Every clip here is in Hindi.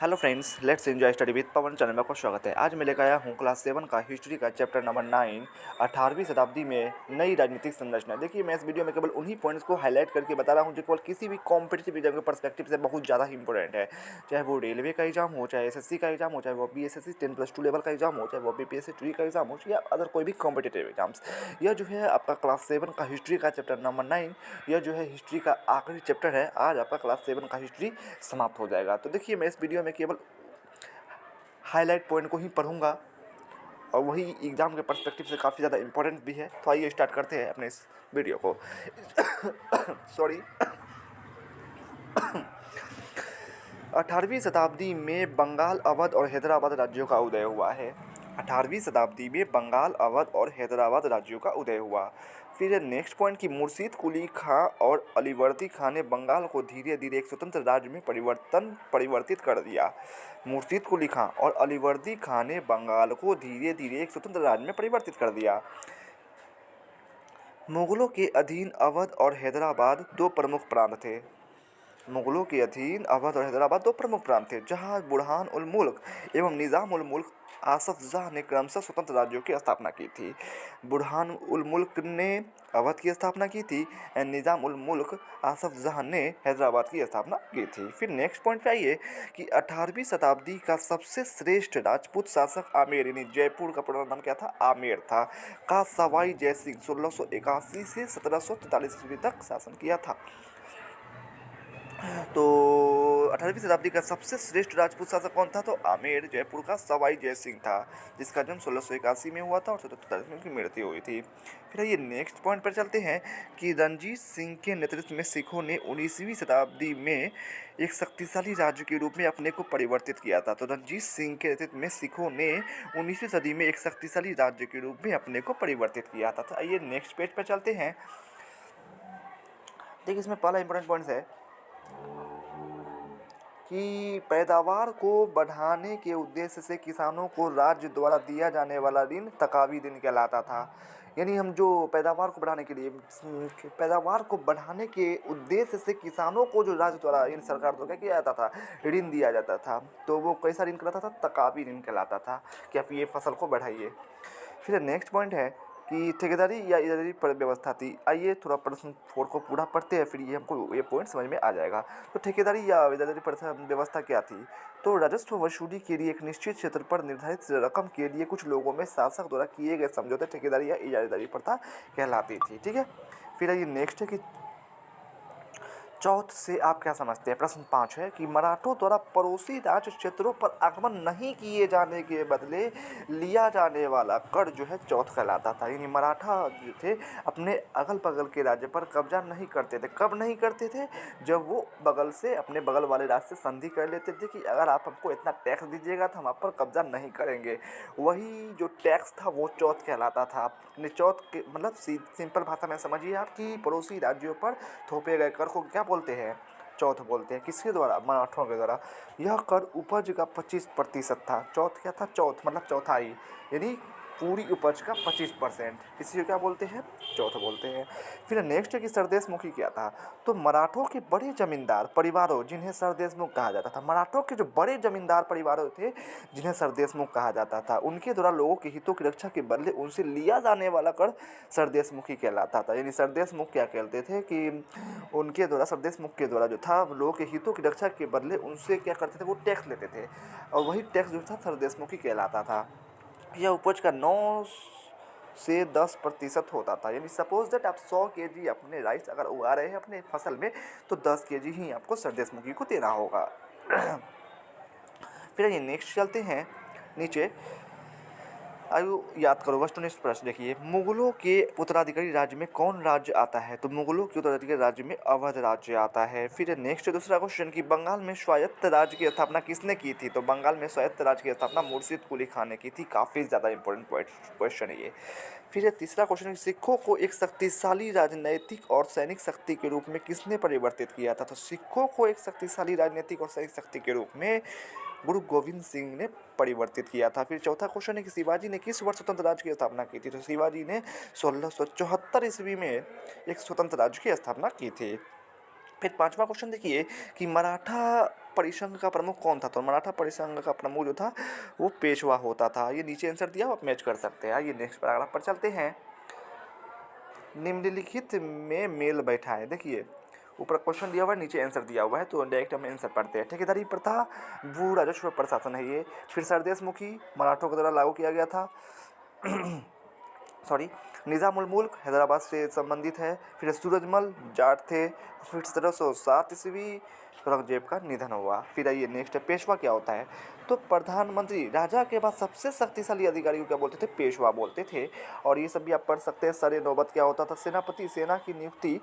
Hello friends, let's enjoy study with Pawan channel में आपका स्वागत है। आज मैं लेकर आया हूँ क्लास 7 का हिस्ट्री का चैप्टर नंबर 9, 18वीं शताब्दी में नई राजनीतिक संरचना। देखिए, मैं इस वीडियो में केवल उन्हीं पॉइंट्स को हाईलाइट करके बता रहा हूँ जो केवल किसी भी कॉम्पिटिटिव एग्जाम के पर्सपेक्टिव से बहुत ज़्यादा इंपॉर्टेंट है। चाहे वो रेलवे का एग्जाम हो, चाहे एसएससी का एग्जाम हो, चाहे वो बीएसएससी 10+2 लेवल का एग्जाम हो, चाहे वो बीपीएससी ट्री का एग्जाम हो, या अदर कोई भी कॉम्पिटिटिव एग्जाम्स। यह जो है आपका क्लास 7 का हिस्ट्री का चैप्टर नंबर 9, यह जो है हिस्ट्री का आखिरी चैप्टर है। आज आपका क्लास 7 का हिस्ट्री समाप्त हो जाएगा। तो देखिए, मैं इस वीडियो में केवल हाईलाइट पॉइंट को ही पढ़ूंगा और वही एग्ज़ाम के पर्सपेक्टिव से काफ़ी ज़्यादा इंपॉर्टेंट भी है। तो आइए स्टार्ट करते हैं अपने इस वीडियो को। सॉरी। 18वीं शताब्दी में बंगाल, अवध और हैदराबाद राज्यों का उदय हुआ है। 18वीं शताब्दी में बंगाल, अवध और हैदराबाद राज्यों का उदय हुआ। फिर नेक्स्ट पॉइंट कि मुर्शीद कुली खां और अलीवर्दी खां ने बंगाल को धीरे धीरे एक स्वतंत्र राज्य में परिवर्तित कर दिया। मुर्शीद कुली खां और अलीवर्दी खां ने बंगाल को धीरे धीरे एक स्वतंत्र राज्य में परिवर्तित कर दिया। मुगलों के अधीन अवध और हैदराबाद दो प्रमुख प्रांत थे। मुगलों के अधीन अवध और हैदराबाद दो प्रमुख प्रांत थे, जहां बुरहान उल मुल्क एवं निज़ाम उल मुल्क आसफ जाह ने क्रमशः स्वतंत्र राज्यों की स्थापना की थी। बुरहान उल मुल्क ने अवध की स्थापना की थी और निज़ाम उल मुल्क आसफ जाह ने हैदराबाद की स्थापना की थी। फिर नेक्स्ट पॉइंट पे आइए कि 18वीं शताब्दी का सबसे श्रेष्ठ राजपूत शासक आमेर, यानी जयपुर का पूरा नाम क्या था? आमेर था, का सवाई जयसिंह 1681 से 1743 ईस्वी तक शासन किया था। तो 18वीं शताब्दी का सबसे श्रेष्ठ राजपूत शासक कौन था? तो आमेर, जयपुर का सवाई जयसिंह था, जिसका जन्म 1681 में हुआ था और 1743 में उनकी मृत्यु हुई थी। फिर ये नेक्स्ट पॉइंट पर चलते हैं कि रणजीत सिंह के नेतृत्व में सिखों ने 19वीं शताब्दी में एक शक्तिशाली राज्य के रूप में अपने को परिवर्तित किया था। तो रणजीत सिंह के नेतृत्व में सिखों ने 19वीं सदी में एक शक्तिशाली राज्य के रूप में अपने को परिवर्तित किया था। तो आइए नेक्स्ट पेज पर चलते हैं। देखिए, इसमें पहला इंपॉर्टेंट पॉइंट है कि पैदावार को बढ़ाने के उद्देश्य से किसानों को राज्य द्वारा दिया जाने वाला ऋण तकावी ऋण कहलाता था। यानी हम जो पैदावार को बढ़ाने के लिए, पैदावार को बढ़ाने के उद्देश्य से किसानों को जो राज्य द्वारा, यानी सरकार द्वारा क्या किया जाता था? ऋण दिया जाता था। तो वो कैसा ऋण कहलाता था? तकावी ऋण कहलाता था कि आप ये फसल को बढ़ाइए। फिर नेक्स्ट पॉइंट है कि ठेकेदारी या इजारादारी पर व्यवस्था थी। आइए थोड़ा प्रश्न 4 को पूरा पढ़ते हैं, फिर ये हमको ये पॉइंट समझ में आ जाएगा। तो ठेकेदारी या इजारादारी पर व्यवस्था क्या थी? तो राजस्व वसूली के लिए एक निश्चित क्षेत्र पर निर्धारित रकम के लिए कुछ लोगों में शासक द्वारा किए गए समझौते ठेकेदारी या इजारादारी प्रथा कहलाती थी। ठीक है। फिर ये नेक्स्ट है कि चौथ से आप क्या समझते हैं? प्रश्न 5 है कि मराठों द्वारा पड़ोसी राज्य क्षेत्रों पर आक्रमण नहीं किए जाने के बदले लिया जाने वाला कर जो है चौथ कहलाता था। यानी मराठा जो थे अपने अगल बगल के राज्य पर कब्जा नहीं करते थे। कब नहीं करते थे? जब वो बगल से, अपने बगल वाले राज्य से संधि कर लेते थे कि अगर आप हमको इतना टैक्स दीजिएगा तो हम आप पर कब्जा नहीं करेंगे। वही जो टैक्स था वो चौथ कहलाता था। चौथ के मतलब सिंपल भाषा में समझिए आप कि पड़ोसी राज्यों पर थोपे गए कर को क्या बोलते हैं? चौथ बोलते हैं। किसके द्वारा? मराठों के द्वारा। यह कर उपज का 25% था। चौथ क्या था? चौथ मतलब चौथाई, यानी पूरी उपज का 25%। इसी को क्या बोलते हैं? चौथ बोलते हैं। फिर नेक्स्ट है कि सरदेशमुखी क्या था? तो मराठों के बड़े जमींदार परिवारों, जिन्हें सरदेशमुख कहा जाता था, मराठों के जो बड़े जमींदार परिवारों थे जिन्हें सरदेशमुख कहा जाता था, उनके द्वारा लोगों के हितों की रक्षा के बदले उनसे लिया जाने वाला कर सरदेशमुखी कहलाता था। यानी सरदेशमुख क्या कहते थे कि उनके द्वारा, सरदेशमुख के द्वारा जो था, लोगों के हितों की रक्षा के बदले उनसे क्या करते थे? वो टैक्स लेते थे, और वही टैक्स जो था सरदेशमुखी कहलाता था। यह उपज का 9 से 10% होता था। यानी सपोज दैट आप 100 केजी अपने राइस अगर उगा रहे हैं अपने फसल में, तो 10 केजी ही आपको सरदेशमुखी को देना होगा। फिर ये नेक्स्ट चलते हैं नीचे। आयु याद करो, वस्तु नेक्स्ट प्रश्न देखिए, मुगलों के उत्तराधिकारी राज्य में कौन राज्य आता है? तो मुगलों के उत्तराधिकारी राज्य में अवध राज्य आता है। फिर नेक्स्ट दूसरा क्वेश्चन कि बंगाल में स्वायत्त राज्य की स्थापना किसने की थी? तो बंगाल में स्वायत्त राज्य की स्थापना मुर्शीद कुली खान ने की थी। काफ़ी ज़्यादा इंपॉर्टेंट क्वेश्चन है ये। फिर तीसरा क्वेश्चन है सिखों को एक शक्तिशाली राजनैतिक और सैनिक शक्ति के रूप में किसने परिवर्तित किया था? तो सिखों को एक शक्तिशाली राजनीतिक और सैनिक शक्ति के रूप में गुरु गोविंद सिंह ने परिवर्तित किया था। फिर चौथा क्वेश्चन है कि शिवाजी ने किस वर्ष स्वतंत्र राज्य की स्थापना की थी? तो शिवाजी ने 1674 ईस्वी में एक स्वतंत्र राज्य की स्थापना की थी। फिर पांचवा क्वेश्चन देखिए कि मराठा परिसंघ का प्रमुख कौन था? तो मराठा परिसंघ का प्रमुख जो था वो पेशवा होता था। ये नीचे आंसर दिया, आप मैच कर सकते हैं। आइए नेक्स्ट पैराग्राफ पर चलते हैं। निम्नलिखित में मेल बैठा है। देखिए ऊपर क्वेश्चन दिया हुआ है, नीचे आंसर दिया हुआ है, तो डायरेक्ट हम आंसर पढ़ते हैं। ठेकेदारी प्रथा भू राजस्व प्रशासन है ये। फिर सरदेशमुखी मराठों के द्वारा लागू किया गया था। सॉरी, निज़ामुल मुल्क हैदराबाद से संबंधित है। फिर सूरजमल जाट थे। फिर 1707 ईस्वी औरंगजेब का निधन हुआ। फिर आइए नेक्स्ट है, पेशवा क्या होता है? तो प्रधानमंत्री राजा के बाद सबसे शक्तिशाली अधिकारी को क्या बोलते थे? पेशवा बोलते थे। और ये सब भी आप पढ़ सकते हैं। सर नौबत क्या होता था? सेनापति, सेना की नियुक्ति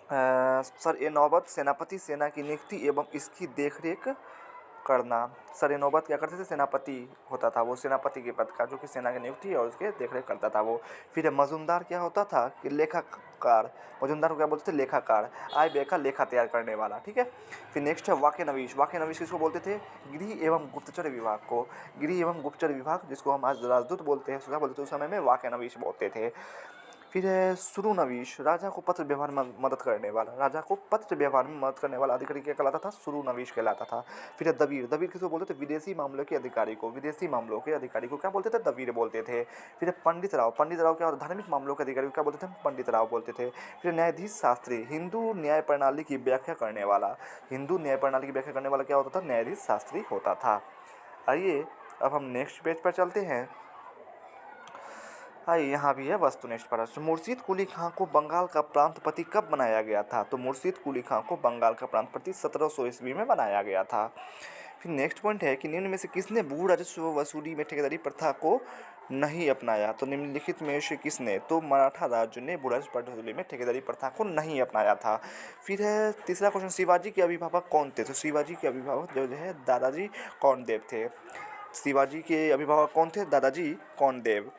सर ए नौबत सेनापति सेना की नियुक्ति एवं इसकी देखरेख करना। सर ए नौबत क्या करते थे? सेनापति होता था वो, सेनापति के पद का, जो कि सेना की नियुक्ति और उसके देखरेख करता था वो। फिर मजुमदार क्या होता था? कि लेखाकार। मजुमदार को क्या बोलते थे? लेखाकार, आय व्यय का लेखा तैयार करने वाला। ठीक है। फिर नेक्स्ट है वाक्य नवीश। वाक्य नवीश किसको बोलते थे? गृह एवं गुप्तचर विभाग को। गृह एवं गुप्तचर विभाग, जिसको हम आज राजदूत बोलते हैं, क्या बोलते थे उस समय में? वाक्य नवीश बोलते थे। फिर है सुरुनवीश, राजा को पत्र व्यवहार में मदद करने वाला। राजा को पत्र व्यवहार में मदद करने वाला अधिकारी क्या कहलाता था? सुरुनवीश कहलाता था। फिर है दबीर। दबीर किसको बोलते थे? विदेशी मामलों के अधिकारी को। विदेशी मामलों के अधिकारी को क्या बोलते थे? दबीर बोलते थे। फिर है पंडित राव। पंडित राव क्या होता? धार्मिक मामलों के अधिकारी को क्या बोलते थे? पंडित राव बोलते थे। फिर न्यायाधीश शास्त्री, हिंदू न्याय प्रणाली की व्याख्या करने वाला। हिंदू न्याय प्रणाली की व्याख्या करने वाला क्या होता था? न्यायाधीश शास्त्री होता था। आइए अब हम नेक्स्ट पेज पर चलते हैं। हाँ, यहाँ भी है वस्तुनिष्ठ प्रश्न। मुर्शीद कुली खां को बंगाल का प्रांतपति कब बनाया गया था? तो मुर्शीद कुली खां को बंगाल का प्रांतपति 1700 ईस्वी में बनाया गया था। फिर नेक्स्ट पॉइंट है कि निम्न में से किसने भू राजस्व वसूली में ठेकेदारी प्रथा को नहीं अपनाया? तो निम्नलिखित में से किसने? तो मराठा राज्य ने भू राजस्व वसूली में ठेकेदारी प्रथा को नहीं अपनाया था। फिर है तीसरा क्वेश्चन, शिवाजी के अभिभावक कौन थे? तो शिवाजी के अभिभावक जो है दादाजी कौंडदेव थे। शिवाजी के अभिभावक कौन थे? दादाजी कौंडदेव।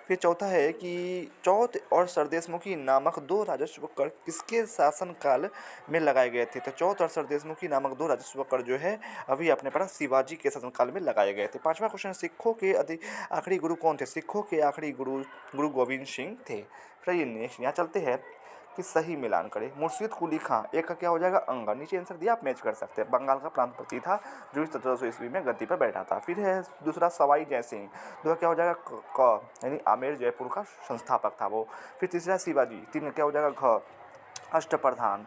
फिर चौथा है कि चौथ और सरदेशमुखी नामक दो राजस्व कर किसके शासनकाल में लगाए गए थे? तो चौथ और सरदेशमुखी नामक दो राजस्व कर जो है अभी आपने पढ़ा शिवाजी के शासनकाल में लगाए गए थे। पांचवा क्वेश्चन, सिखों के आखिरी गुरु कौन थे? सिखों के आखिरी गुरु गोविंद सिंह थे। फिर ये नेक्स्ट यहाँ चलते हैं कि सही मिलान करें। मुर्शीद कुली खां, एक का क्या हो जाएगा? अंगा। नीचे आंसर दिया, आप मैच कर सकते हैं। बंगाल का प्रांतपति था जो 1700 ईस्वी में गद्दी पर बैठा था। फिर है दूसरा सवाई जय सिंह, दूसरा क्या हो जाएगा? क, यानी आमेर जयपुर का संस्थापक था वो। फिर तीसरा शिवाजी, तीन क्या हो जाएगा? घ, अष्टप्रधान।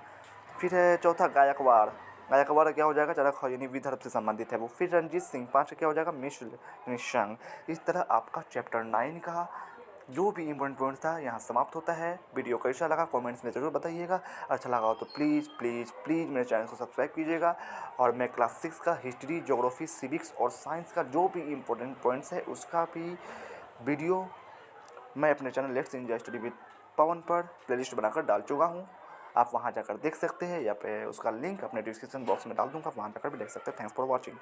फिर है चौथा गायकवाड़, गायकवाड़ क्या हो जाएगा? चारा ख, यानी विदर्भ से संबंधित है वो। फिर रणजीत सिंह, पाँच क्या हो जाएगा? मिश्र निशंग। इस तरह आपका चैप्टर 9 का जो भी इम्पोर्टेंट पॉइंट था यहाँ समाप्त होता है। वीडियो कैसा लगा कमेंट्स में ज़रूर बताइएगा। अच्छा लगा हो तो प्लीज़ प्लीज़ प्लीज़ मेरे चैनल को सब्सक्राइब कीजिएगा। और मैं क्लास 6 का हिस्ट्री, ज्योग्राफी, सिविक्स और साइंस का जो भी इम्पोर्टेंट पॉइंट्स है उसका भी वीडियो मैं अपने channel let's enjoy study with Pawan पर प्लेलिस्ट बनाकर डाल चुका हूँ। आप वहाँ जाकर देख सकते हैं, या पे उसका लिंक अपने डिस्क्रिप्शन बॉक्स में डाल दूँगा, वहाँ जाकर भी देख सकते हैं। Thanks for watching.